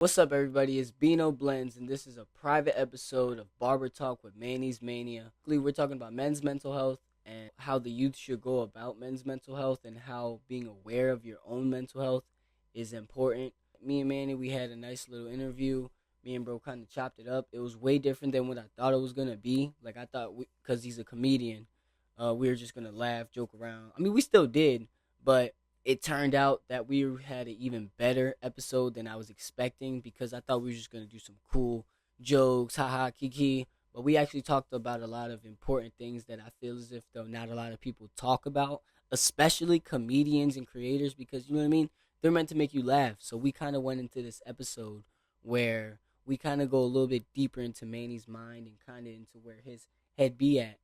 What's up, everybody? It's BinoBlendss, and this is a private episode of BarberTalk with MannysMania. We're talking about men's mental health and how the youth should go about men's mental health and how being aware of your own mental health is important. Me and Manny, we had a nice little interview. Me and bro kind of chopped it up. It was way different than what I thought it was going to be. Like, I thought, because he's a comedian, we were just going to laugh, joke around. I mean, we still did, but it turned out that we had an even better episode than I was expecting, because I thought we were just going to do some cool jokes, haha, kiki. But we actually talked about a lot of important things that I feel as if, though, not a lot of people talk about, especially comedians and creators, because, you know what I mean? They're meant to make you laugh. So we kind of went into this episode where we kind of go a little bit deeper into Manny's mind and kind of into where his head be at,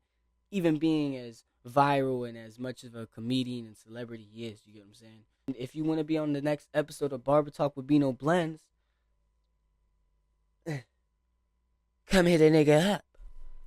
even being as viral and as much of a comedian and celebrity he is. You get what I'm saying? And if you want to be on the next episode of Barber Talk with BinoBlendss, come hit a nigga up.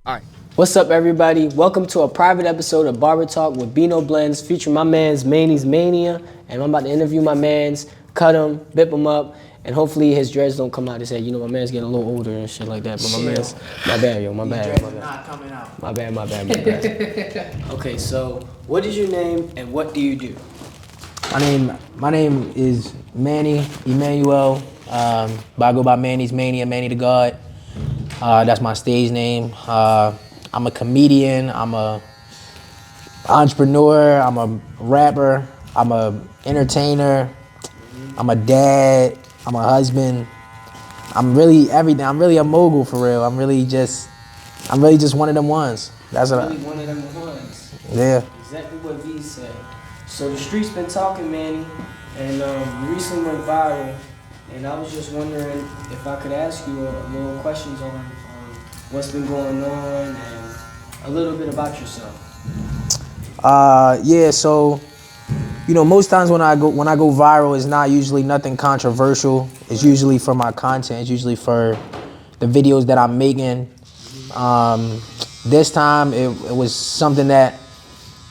Alright. What's up, everybody? Welcome to a private episode of Barber Talk with BinoBlendss, featuring my man's MannysMania. And I'm about to interview my man's, cut him, bip him up, and hopefully his dreads don't come out his head. You know, my man's getting a little older and shit like that. But my man's, my bad, yo, my bad. My bad. Not coming out. My bad. Okay, so what is your name and what do you do? My name is Manny Emmanuel, but I go by MannysMania, Manny the God. That's my stage name. I'm a comedian, I'm a entrepreneur, I'm a rapper, I'm a entertainer, I'm a dad, I'm a husband. I'm really everything. I'm really a mogul for real. I'm really just one of them ones. That's what. Really one of them ones. Yeah. Exactly what V said. So the street's been talking, Manny, and you recently went viral, and I was just wondering if I could ask you a little questions on what's been going on and a little bit about yourself. Yeah. So, you know, most times when I go viral, it's not usually nothing controversial. It's usually for my content. It's usually for the videos that I'm making. This time it was something that,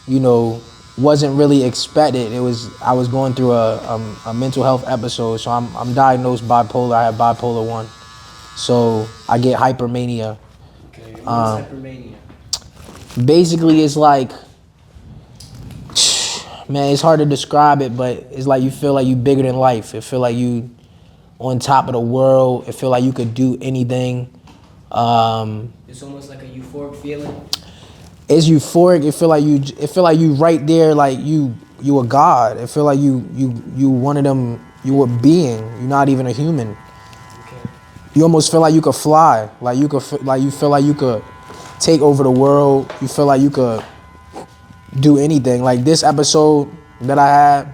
you know, wasn't really expected. I was going through a mental health episode. So I'm diagnosed bipolar. I have bipolar 1. So I get hypermania. Okay, what is hypermania? Basically, it's like, man, it's hard to describe it, but it's like you feel like you bigger than life. It feel like you on top of the world. It feel like you could do anything. It's almost like a euphoric feeling. It's euphoric. It feel like you right there, like you a god. It feel like you one of them. You a being. You're not even a human. Okay. You almost feel like you could fly. Like you feel like you could take over the world. You feel like you could do anything. Like this episode that I had,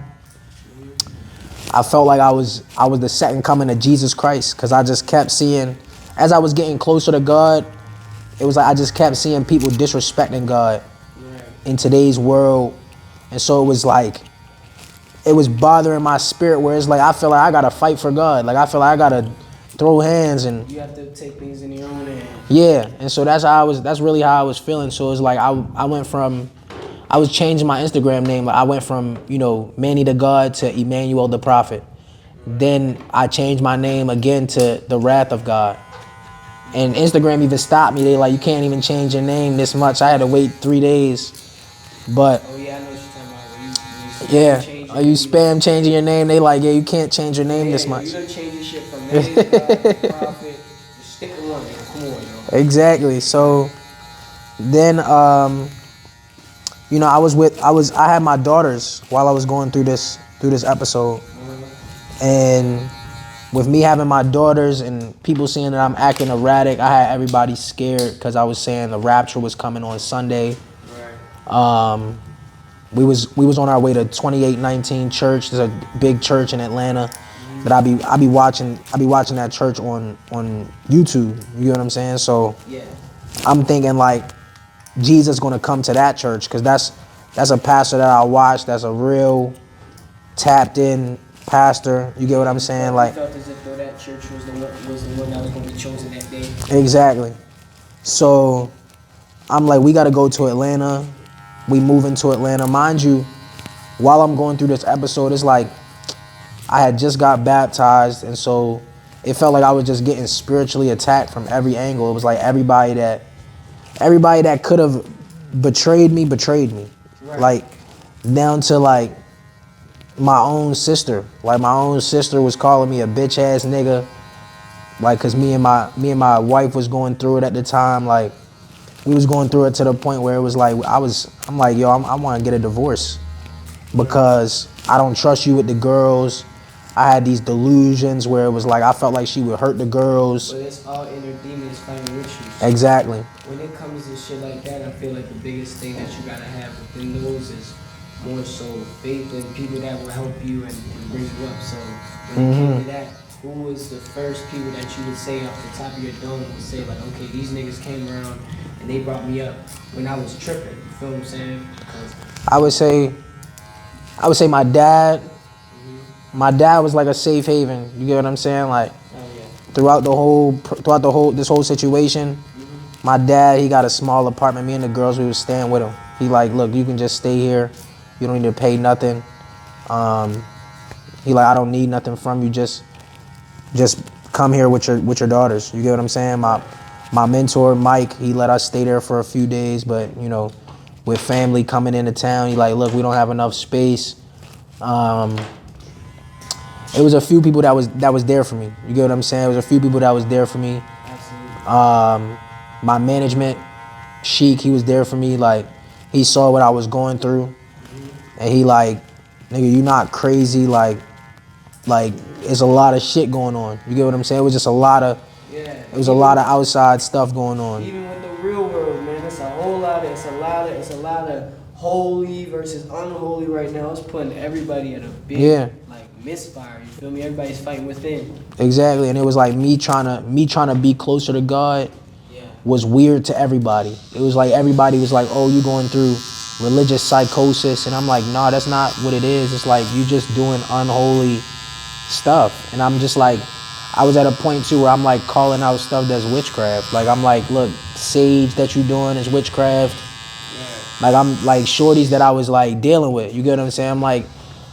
I felt like I was the second coming of Jesus Christ, because I just kept seeing, as I was getting closer to God, it was like I just kept seeing people disrespecting God in today's world. And so it was like, it was bothering my spirit, where it's like I feel like I gotta fight for God. Like I feel like I gotta throw hands, and you have to take things in your own hands. Yeah. And so that's really how I was feeling. So it's like I was changing my Instagram name. Like I went from, you know, Manny the God to Emmanuel the Prophet. Then I changed my name again to the Wrath of God. And Instagram even stopped me. They like, you can't even change your name this much. I had to wait 3 days. But oh yeah, I know what you're talking about. You spam changing your name. They like, yeah, you can't change your name this much. You done change your shit from Manny the God to Prophet. Just stick it on, come on, yo. Exactly. So then you know, I had my daughters while I was going through this episode. And with me having my daughters and people seeing that I'm acting erratic, I had everybody scared, because I was saying the rapture was coming on Sunday. Right. We was on our way to 2819 Church. There's a big church in Atlanta that I be watching that church on YouTube. You know what I'm saying? So yeah. I'm thinking like Jesus gonna come to that church, because that's a pastor that I watch. That's a real tapped in pastor. You get what I'm saying? Like, felt as if though that church was the one that was going to be chosen that day. Exactly. So I'm like, we got to go to Atlanta. We move into Atlanta. Mind you, while I'm going through this episode, it's like I had just got baptized, and so it felt like I was just getting spiritually attacked from every angle. It was like everybody that could have betrayed me. Right. Like, down to like my own sister. Like, my own sister was calling me a bitch ass nigga. Like, cause me and my wife was going through it at the time. Like, we was going through it to the point where it was like, I'm like, yo, I want to get a divorce because I don't trust you with the girls. I had these delusions where it was like, I felt like she would hurt the girls. But it's all inner demons fighting with you. Exactly. When it comes to shit like that, I feel like the biggest thing that you gotta have within those is more so faith in people that will help you and bring you up. So when it came to that, who was the first people that you would say off the top of your dome would say like, okay, these niggas came around and they brought me up when I was tripping? You feel what I'm saying? I would say my dad. My dad was like a safe haven. You get what I'm saying? Like, throughout this whole situation, my dad, he got a small apartment. Me and the girls, we was staying with him. He like, look, you can just stay here. You don't need to pay nothing. He like, I don't need nothing from you. Just come here with your daughters. You get what I'm saying? My mentor, Mike, he let us stay there for a few days, but you know, with family coming into town, he like, look, we don't have enough space. It was a few people that was there for me. You get what I'm saying? It was a few people that was there for me. Absolutely. My management, Sheik, he was there for me. Like, he saw what I was going through, and he like, nigga, you not crazy. Like, it's a lot of shit going on. You get what I'm saying? It was just a lot of, it was a lot of outside stuff going on. Even with the real world, man, it's a lot of holy versus unholy right now. It's putting everybody at a big misfire. You feel me? Everybody's fighting within. Exactly, and it was like me trying to be closer to God. Was weird to everybody. It was like everybody was like, oh, you going through religious psychosis, and I'm like, nah, that's not what it is. It's like you just doing unholy stuff, and I'm just like, I was at a point too where I'm like calling out stuff that's witchcraft. Like, I'm like, look, sage that you doing is witchcraft. Like, I'm like shorties that I was like dealing with. You get what I'm saying? I'm like,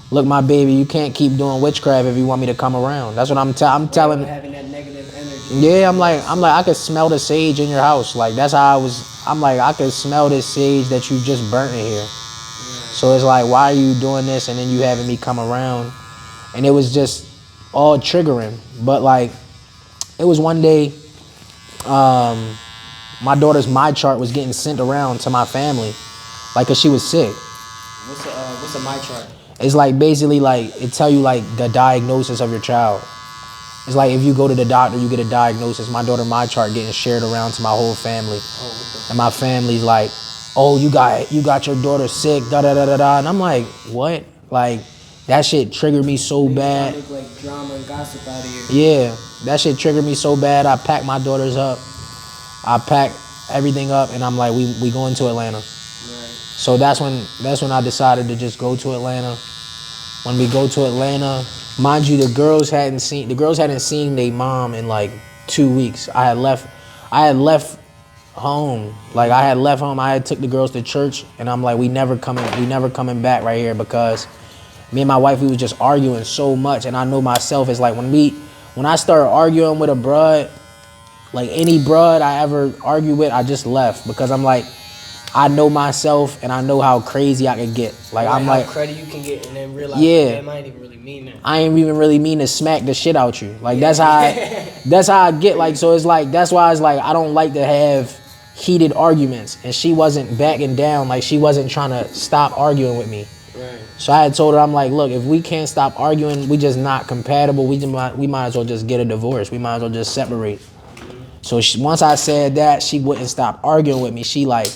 look, my baby, you can't keep doing witchcraft if you want me to come around. That's what I'm telling. Having that negative energy. Yeah, I'm like, I could smell the sage in your house. Like, that's how I was. I'm like, I could smell this sage that you just burnt in here. So it's like, why are you doing this? And then you having me come around, and it was just all triggering. But like, it was one day, my daughter's chart was getting sent around to my family, like, cause she was sick. What's a my chart? It's like basically like it tell you like the diagnosis of your child. It's like if you go to the doctor, you get a diagnosis. My daughter, my chart getting shared around to my whole family, and my family's like, oh, you got your daughter sick, da da da da da, and I'm like, what? Like, that shit triggered me so bad. Make like drama and gossip out of here. Yeah, that shit triggered me so bad. I packed my daughters up. I packed everything up, and I'm like, we going to Atlanta. So that's when I decided to just go to Atlanta. When we go to Atlanta, mind you, the girls hadn't seen their mom in like 2 weeks. I had left home. Like, I had left home. I had took the girls to church, and I'm like, we never coming back right here, because me and my wife, we was just arguing so much. And I know myself, it's like when I started arguing with a broad, like any broad I ever argued with, I just left, because I'm like, I know myself, and I know how crazy I could get. Like, I'm like, how credit you can get, and then realize, man, I ain't even really mean that. I ain't even really mean to smack the shit out you. Like, that's how I get. Like, so it's like, that's why it's like, I don't like to have heated arguments. And she wasn't backing down. Like, she wasn't trying to stop arguing with me. Right. So I had told her, I'm like, look, if we can't stop arguing, we just not compatible. We might as well just get a divorce. We might as well just separate. So once I said that, she wouldn't stop arguing with me. She like,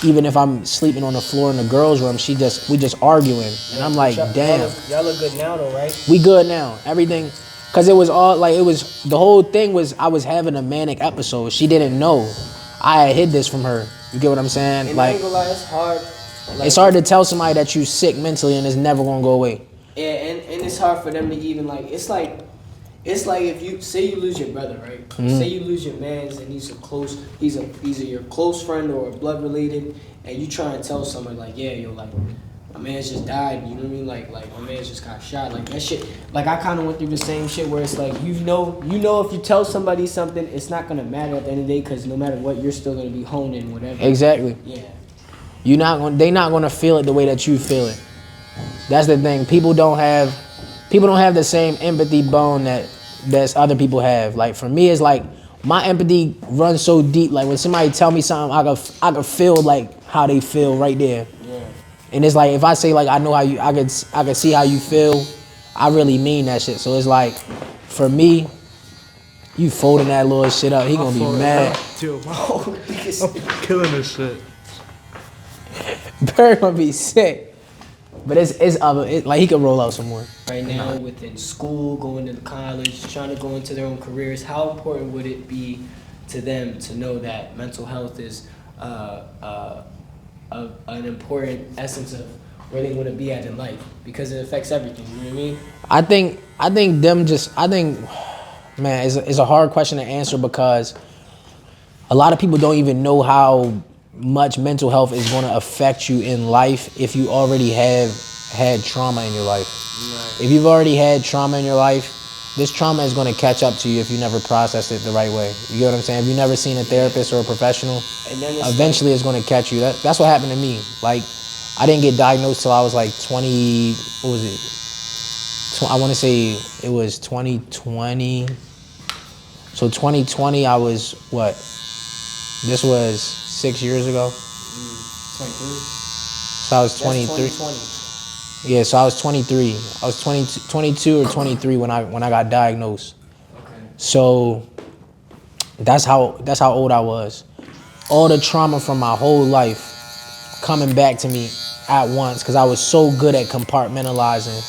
even if I'm sleeping on the floor in the girls' room, we just arguing. And I'm like, damn. Y'all look good now though, right? We good now. Everything. Cause it was all like, the whole thing was, I was having a manic episode. She didn't know. I had hid this from her. You get what I'm saying? And like, I ain't gonna lie, it's hard. Like, it's hard to tell somebody that you sick mentally and it's never gonna go away. Yeah, and it's hard for them to even like, it's like if you say you lose your brother, right? Mm-hmm. Say you lose your man's and he's either your close friend or blood related, and you try and tell someone like, yeah, yo, like my man's just died, you know what I mean? Like my man's just got shot. Like that shit, like I kind of went through the same shit where it's like, you know if you tell somebody something, it's not gonna matter at the end of the day, because no matter what, you're still gonna be honed in whatever. Exactly. Yeah. They not gonna feel it the way that you feel it. That's the thing. People don't have the same empathy bone that's other people have. Like for me, it's like my empathy runs so deep. Like when somebody tell me something, I could feel like how they feel right there. Yeah. And it's like if I say like I know how you, I could see how you feel. I really mean that shit. So it's like for me, you folding that little shit up, he gonna be mad. I'm killing this shit. Bird gonna be sick. But it's like he could roll out some more. Right now, within school, going to college, trying to go into their own careers, how important would it be to them to know that mental health is an important essence of where they want to be at in life, because it affects everything. You know what I mean? I think, man, it's a hard question to answer, because a lot of people don't even know how much mental health is going to affect you in life if you already have had trauma in your life. Right. If you've already had trauma in your life, this trauma is going to catch up to you if you never processed it the right way. You get what I'm saying? If you've never seen a therapist or a professional, and then eventually it's going to catch you. That's what happened to me. Like, I didn't get diagnosed till I was like 20, what was it? I want to say it was 2020. So 2020, I was what? This was 6 years ago. 23. So I was 23. Yeah, so I was 23. I was 22 or 23 when I got diagnosed. Okay. So that's how old I was. All the trauma from my whole life coming back to me at once, because I was so good at compartmentalizing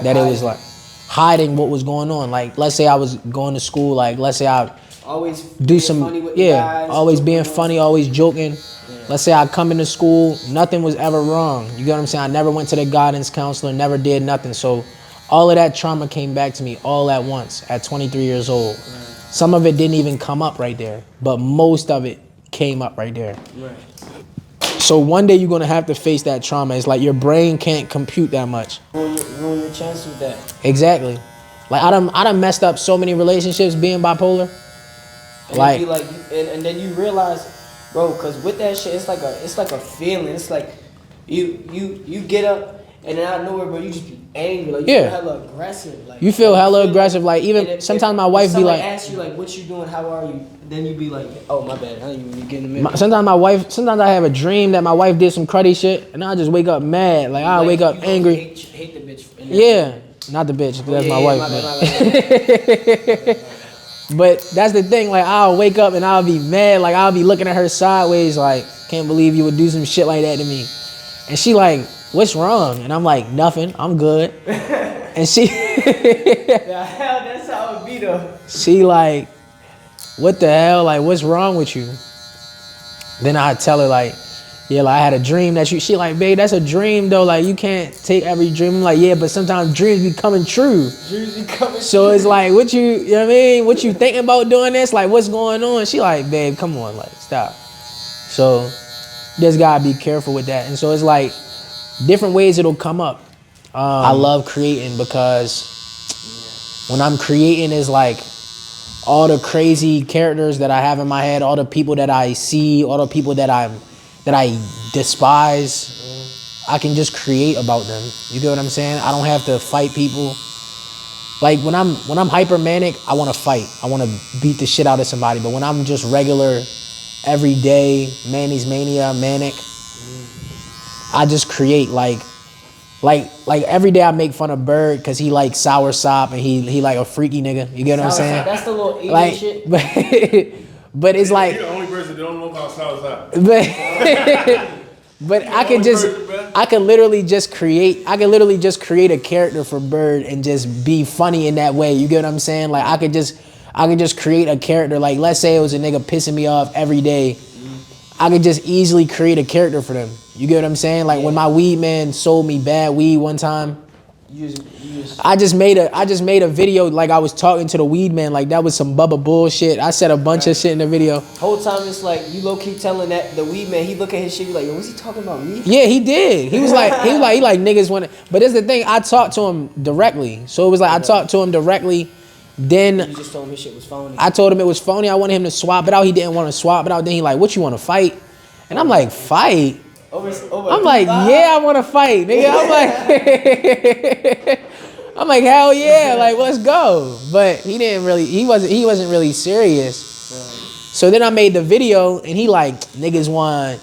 that it was like hiding what was going on. Like, let's say I was going to school, like let's say I always do some funny with guys, always being funny, always joking. Yeah. Let's say I come into school, nothing was ever wrong. You get what I'm saying? I never went to the guidance counselor, never did nothing. So all of that trauma came back to me all at once at 23 years old. Right. Some of it didn't even come up right there, but most of it came up right there. Right. So one day you're gonna have to face that trauma. It's like your brain can't compute that much. Ruin your chance with that. Exactly. Like I done messed up so many relationships being bipolar. And and then you realize, bro, because with that shit, it's like a feeling. It's like you get up and then out of nowhere, bro, you just be angry. Like you feel hella aggressive. Like you feel hella aggressive. Like even sometimes my wife be like, ask you like, what you doing? How are you? Then you be like, oh my bad, I didn't even get in the middle. Sometimes I have a dream that my wife did some cruddy shit, and I just wake up mad. Like I wake up angry. Hate the bitch. Yeah, not the bitch. That's my wife. My bad. But that's the thing, like I'll wake up and I'll be mad, like I'll be looking at her sideways, like, can't believe you would do some shit like that to me. And she like, what's wrong? And I'm like, nothing, I'm good. And she the hell, that's how it be though. She like, what the hell, like what's wrong with you? Then I tell her like, yeah, like I had a dream that she like, babe, that's a dream though. Like you can't take every dream. I'm like, yeah, but sometimes dreams be coming true. Dreams be coming so true. It's like, you know what I mean? What you thinking about doing this? Like, what's going on? She like, babe, come on, like, stop. So you just gotta be careful with that. And so it's like different ways it'll come up. I love creating because when I'm creating is like all the crazy characters that I have in my head, all the people that I see, all the people that I despise, I can just create about them. You get what I'm saying? I don't have to fight people. Like when I'm hyper manic, I want to fight. I want to beat the shit out of somebody. But when I'm just regular, everyday, MannysMania, manic, I just create like every day I make fun of Bird because he like sour sop and he like a freaky nigga. You get what I'm saying? That's the little Asian like, shit. But it's like you're the only person that don't know about sour sop. But I could literally just create a character for Bird and just be funny in that way. You get what I'm saying? Like I could just create a character. Like let's say it was a nigga pissing me off every day. I could just easily create a character for them. You get what I'm saying? Like when my weed man sold me bad weed one time, I just made a video like I was talking to the weed man, like that was some Bubba bullshit. I said a bunch of shit in the video. Whole time it's like you low key telling that the weed man, he look at his shit, you like, yo, was he talking about me? Yeah, he did. He was like niggas want to. But that's the thing. I talked to him directly, so it was like I talked to him directly. Then you just told him his shit was phony. I told him it was phony. I wanted him to swap it out. He didn't want to swap it out. Then he like, what you want to fight? And I'm like, fight. I'm like, yeah, I want to fight, nigga. I'm like, hell yeah, like let's go. But he wasn't really serious. So then I made the video, and he like, niggas want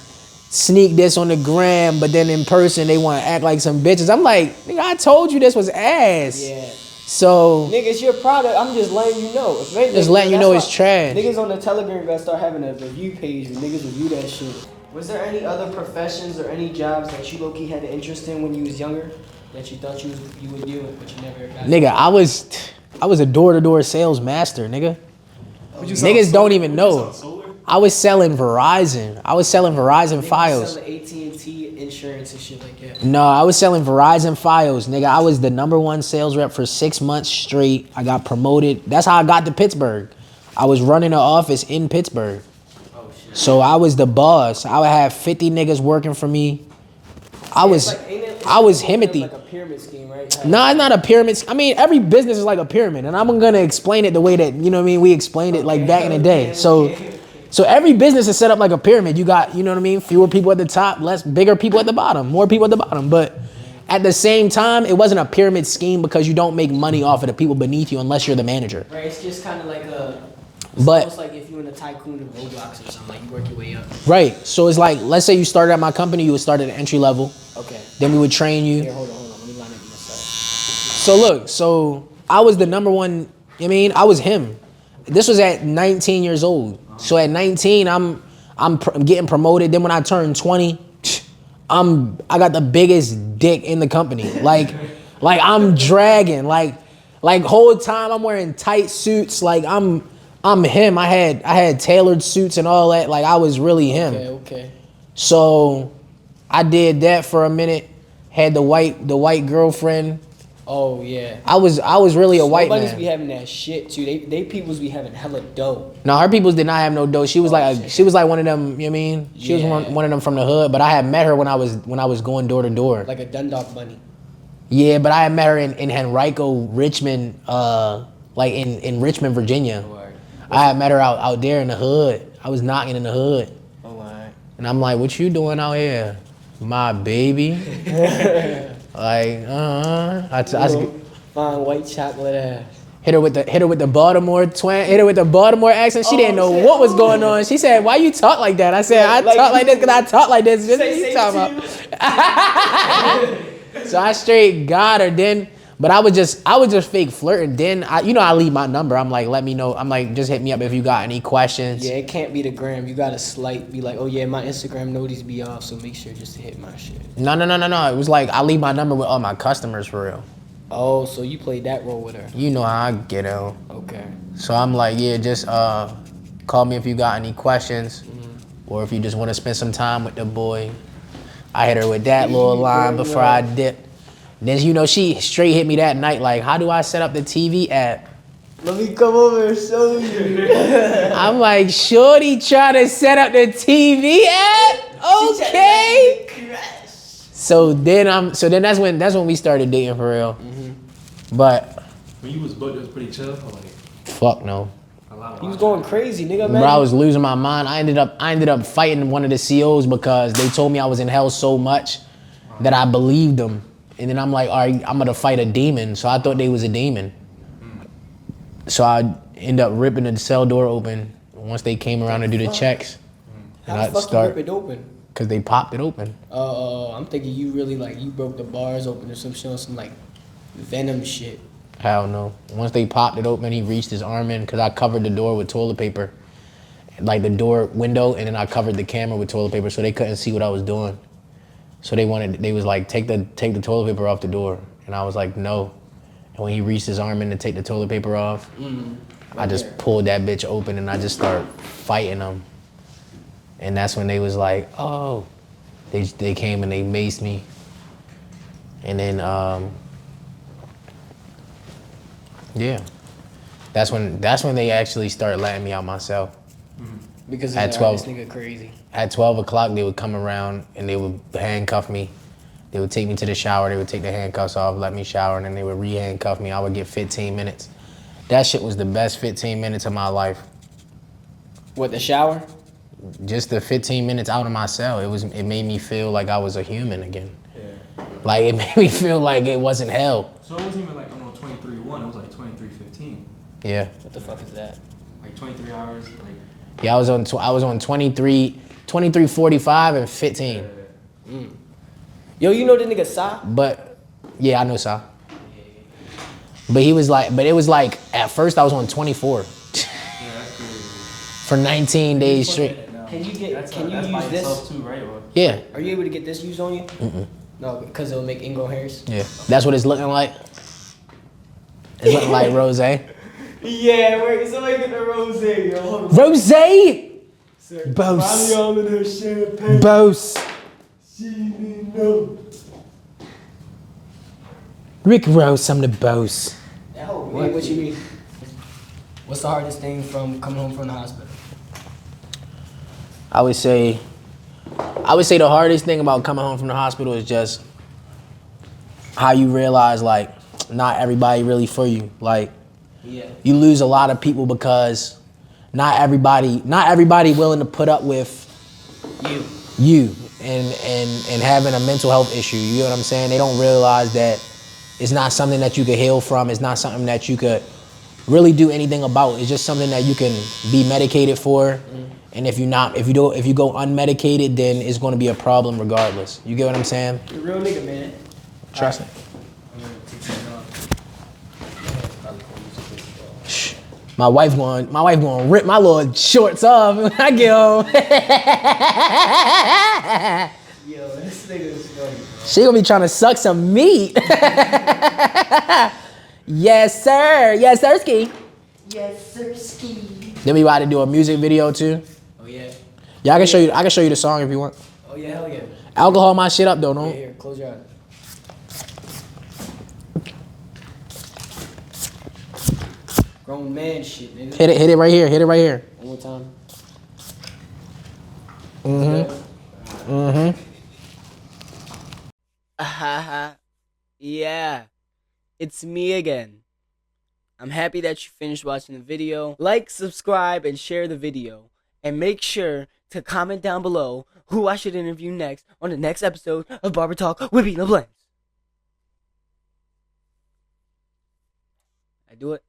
sneak this on the gram, but then in person they want to act like some bitches. I'm like, nigga, I told you this was ass. Yeah. So nigga, it's your product. I'm just letting you know. Just letting you know it's trash. Niggas on the Telegram gotta start having a review page where niggas review that shit. Was there any other professions or any jobs that you low-key had an interest in when you was younger that you thought you would do, but you never got? Nigga, I was a door-to-door sales master, nigga. Niggas don't even know. I was selling Verizon. I was selling Verizon Fios. Selling AT&T insurance and shit like that. No, I was selling Verizon Fios, nigga. I was the #1 sales rep for 6 months straight. I got promoted. That's how I got to Pittsburgh. I was running an office in Pittsburgh. So I was the boss. I would have 50 niggas working for me. I was Himothy. Like a pyramid scheme, right? No, it's not a pyramid. I mean, every business is like a pyramid, and I'm gonna explain it the way that, you know what I mean, we explained it like back in the day. So every business is set up like a pyramid. You got, you know what I mean, fewer people at the top, bigger people at the bottom, more people at the bottom. But at the same time, it wasn't a pyramid scheme because you don't make money off of the people beneath you unless you're the manager. Right, it's just kind of like But almost like if you in a tycoon of Roblox or something, like you work your way up. Right. So it's like, let's say you started at my company, you would start at an entry level. Okay. Then we would train you. Here, hold on. Let me line up my side. So look, I was the #1, I mean, I was him. This was at 19 years old. So at 19, I'm getting promoted. Then when I turned 20, I got the biggest dick in the company. Like I'm dragging. Like whole time I'm wearing tight suits. Like I'm him. I had tailored suits and all that. Like I was really him. Okay. So I did that for a minute. Had the white girlfriend. Oh yeah. I was really a white man. Be having that shit too. They peoples be having hella dough. No, her peoples did not have no dough. She was like one of them. You know what I mean? She was one of them from the hood. But I had met her when I was going door to door. Like a Dundalk bunny. Yeah, but I had met her in Henrico, Richmond, like in Richmond, Virginia. I had met her out there in the hood. I was knocking in the hood. Oh, alright. And I'm like, what you doing out here? My baby. Like, I fine white chocolate ass. hit her with the Baltimore twang, hit her with the Baltimore accent. She didn't know what was going on. She said, why you talk like that? I said, I talk like this because I talk like this. What are you talking about? So I straight got her then. But I was just fake flirting. Then I leave my number. I'm like, let me know. I'm like, just hit me up if you got any questions. Yeah, it can't be the gram. You gotta be like, oh yeah, my Instagram notice be off, so make sure just to hit my shit. No. It was like I leave my number with all my customers for real. Oh, so you played that role with her. You know how I get out. Okay. So I'm like, yeah, just call me if you got any questions, or if you just want to spend some time with the boy. I hit her with that little line before I dipped. Then, she straight hit me that night, like, how do I set up the TV app? Let me come over and show you. I'm like, shorty trying to set up the TV app? Okay. So then that's when we started dating for real. But when you was booked, it was pretty chill. Like, fuck no. He was going crazy, nigga, man. Bro, I was losing my mind. I ended up fighting one of the COs because they told me I was in hell so much that I believed them. And then I'm like, all right, I'm gonna fight a demon. So I thought they was a demon. So I end up ripping the cell door open once they came around to do the checks. How the fuck you rip it open? Cause they popped it open. I'm thinking you really you broke the bars open or some shit on some venom shit. Hell no. Once they popped it open, he reached his arm in because I covered the door with toilet paper. Like the door window, and then I covered the camera with toilet paper so they couldn't see what I was doing. So they was like, take the toilet paper off the door. And I was like, no. And when he reached his arm in to take the toilet paper off, I just pulled that bitch open and I just started fighting them. And that's when they was like, oh. They came and they maced me. And then Yeah. That's when they actually start letting me out my cell. Because At this 12. nigga crazy. At 12 o'clock, they would come around and they would handcuff me. They would take me to the shower. They would take the handcuffs off, let me shower, and then they would re-handcuff me. I would get 15 minutes. That shit was the best 15 minutes of my life. What, the shower? Just the 15 minutes out of my cell, it made me feel like I was a human again. Yeah. Like, it made me feel like it wasn't hell. So it wasn't even like, 23-1, it was like 23-15. Yeah. What the fuck is that? Like 23 hours, like... Yeah, I was on 23:45 and 15. Yo, you know the nigga Sa? But, yeah, I know Sa. But it was like, at first I was on 24. Yeah, that's crazy. For 19 days straight. Can you use by this? yourself too, right? Or... Yeah. Are you able to get this used on you? Mm-mm. No, because it'll make ingrown hairs? Yeah. That's what it's looking like. It's looking like rose. Yeah, wait, somebody get the rose, yo. Hold on. Rose! Bose. Mommy all in her champagne. Bose. She didn't know. Rick Rose, I'm the Bose. What you mean? What's the hardest thing from coming home from the hospital? I would say the hardest thing about coming home from the hospital is just how you realize, like, not everybody really for you. Like, Yeah. you lose a lot of people because not everybody willing to put up with you and having a mental health issue. You know what I'm saying? They don't realize that it's not something that you could heal from. It's not something that you could really do anything about. It's just something that you can be medicated for. And if you go unmedicated, then it's going to be a problem regardless. You get what I'm saying? You're a real nigga, man. Trust me. I'm gonna take that off. Shh. My wife going rip my little shorts off when I get home. Yo, this nigga is funny, bro. She gonna be trying to suck some meat. Yes, sir. Yes, sir, ski. Yes, sir, ski. Then we about to do a music video too. Oh, yeah. Yeah, I can show you the song if you want. Oh, yeah, hell yeah. Alcohol my shit up though, no? Here, close your eyes. Grown man shit, nigga. Hit it right here. Hit it right here. One more time. Yeah. It's me again. I'm happy that you finished watching the video. Like, subscribe, and share the video. And make sure to comment down below who I should interview next on the next episode of BarberTalk with BinoBlendss. I do it.